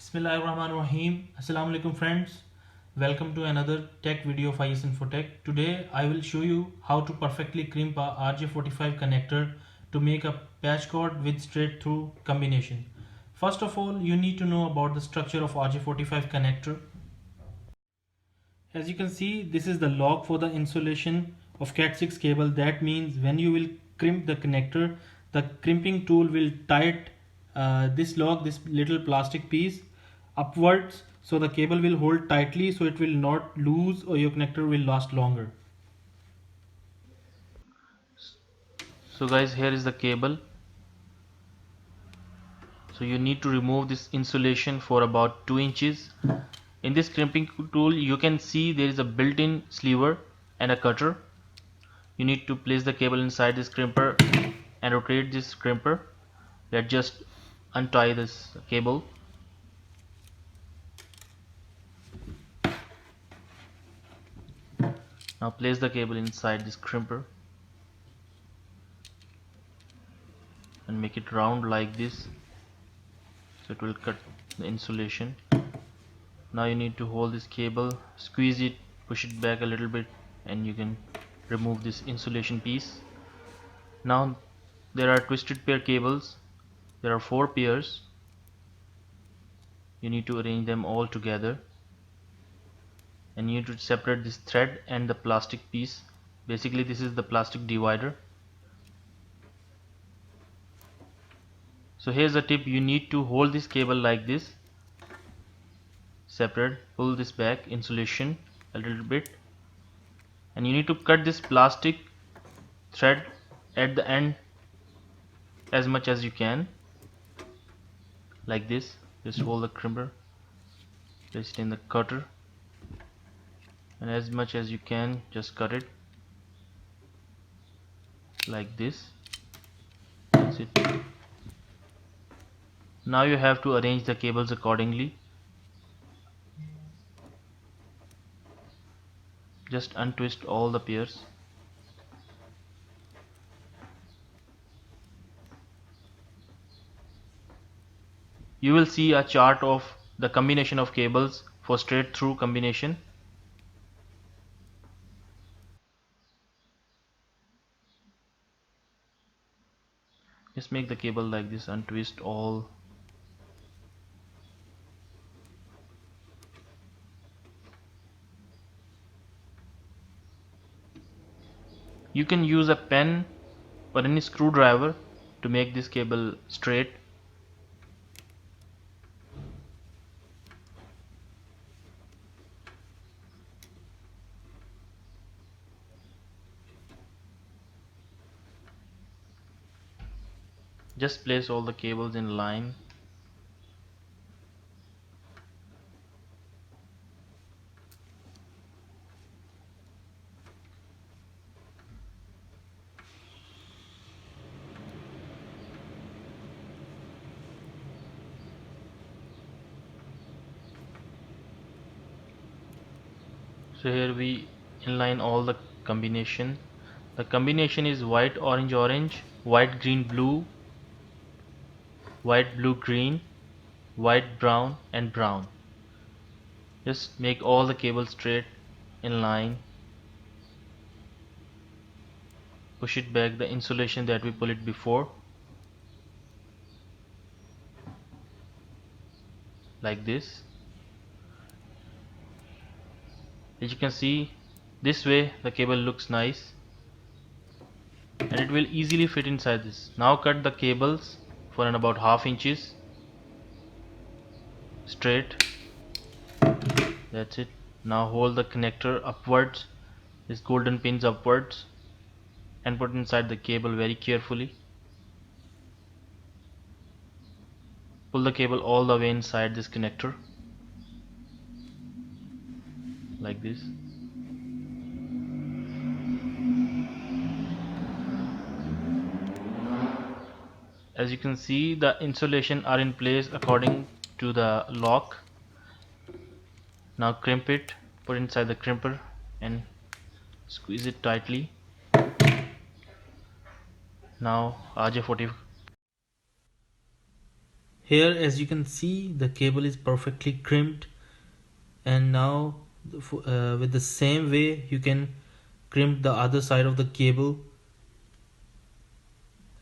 Bismillahirrahmanirrahim. Assalamu alaikum friends. Welcome to another tech video of INFOTECH. Today I will show you how to perfectly crimp a RJ45 connector to make a patch cord with straight through combination. First of all, you need to know about the structure of RJ45 connector. As you can see, this is the lock for the insulation of Cat6 cable. That means when you will crimp the connector, the crimping tool will tight this lock, this little plastic piece upwards, so the cable will hold tightly, so it will not loose or your connector will last longer. So guys, here is the cable. So you need to remove this insulation for about 2 inches. In this crimping tool you can see there is a built-in sleever and a cutter. You need to place the cable inside this crimper and rotate this crimper. Let's just untie this cable. Now place the cable inside this crimper and make it round like this, so it will cut the insulation. Now you need to hold this cable, squeeze it, push it back a little bit, and you can remove this insulation piece. Now there are twisted pair cables. There are 4 pairs. You need to arrange them all together, and you need to separate this thread and the plastic piece. Basically this is the plastic divider. So here's a tip: you need to hold this cable like this, separate, pull this back insulation a little bit, and you need to cut this plastic thread at the end as much as you can, like this. Just hold the crimper, place it in the cutter, and as much as you can just cut it like this. That's it. Now you have to arrange the cables accordingly. Just untwist all the pairs. You will see a chart of the combination of cables for straight through combination. Just make the cable like this, untwist all. You can use a pen or any screwdriver to make this cable straight. Just place all the cables in line. So here we inline all the combination. The combination is white orange orange, white green blue, white blue green, white brown, and brown. Just make all the cables straight in line. Push it back, the insulation that we pulled it before, like this. As you can see, this way the cable looks nice and it will easily fit inside this. Now cut the cables for an about half inches straight. That's it. Now hold the connector upwards, these golden pins upwards, and put inside the cable very carefully. Pull the cable all the way inside this connector, like this. As you can see, the insulation are in place according to the lock. Now crimp it, put inside the crimper and squeeze it tightly. Now RJ45. Here, as you can see, the cable is perfectly crimped, and now with the same way you can crimp the other side of the cable.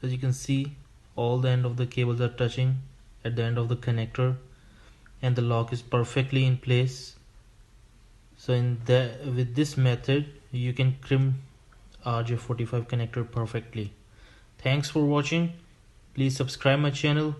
As you can see, all the end of the cables are touching at the end of the connector, and the lock is perfectly in place. So with this method you can crimp RJ45 connector perfectly. Thanks for watching. Please subscribe my channel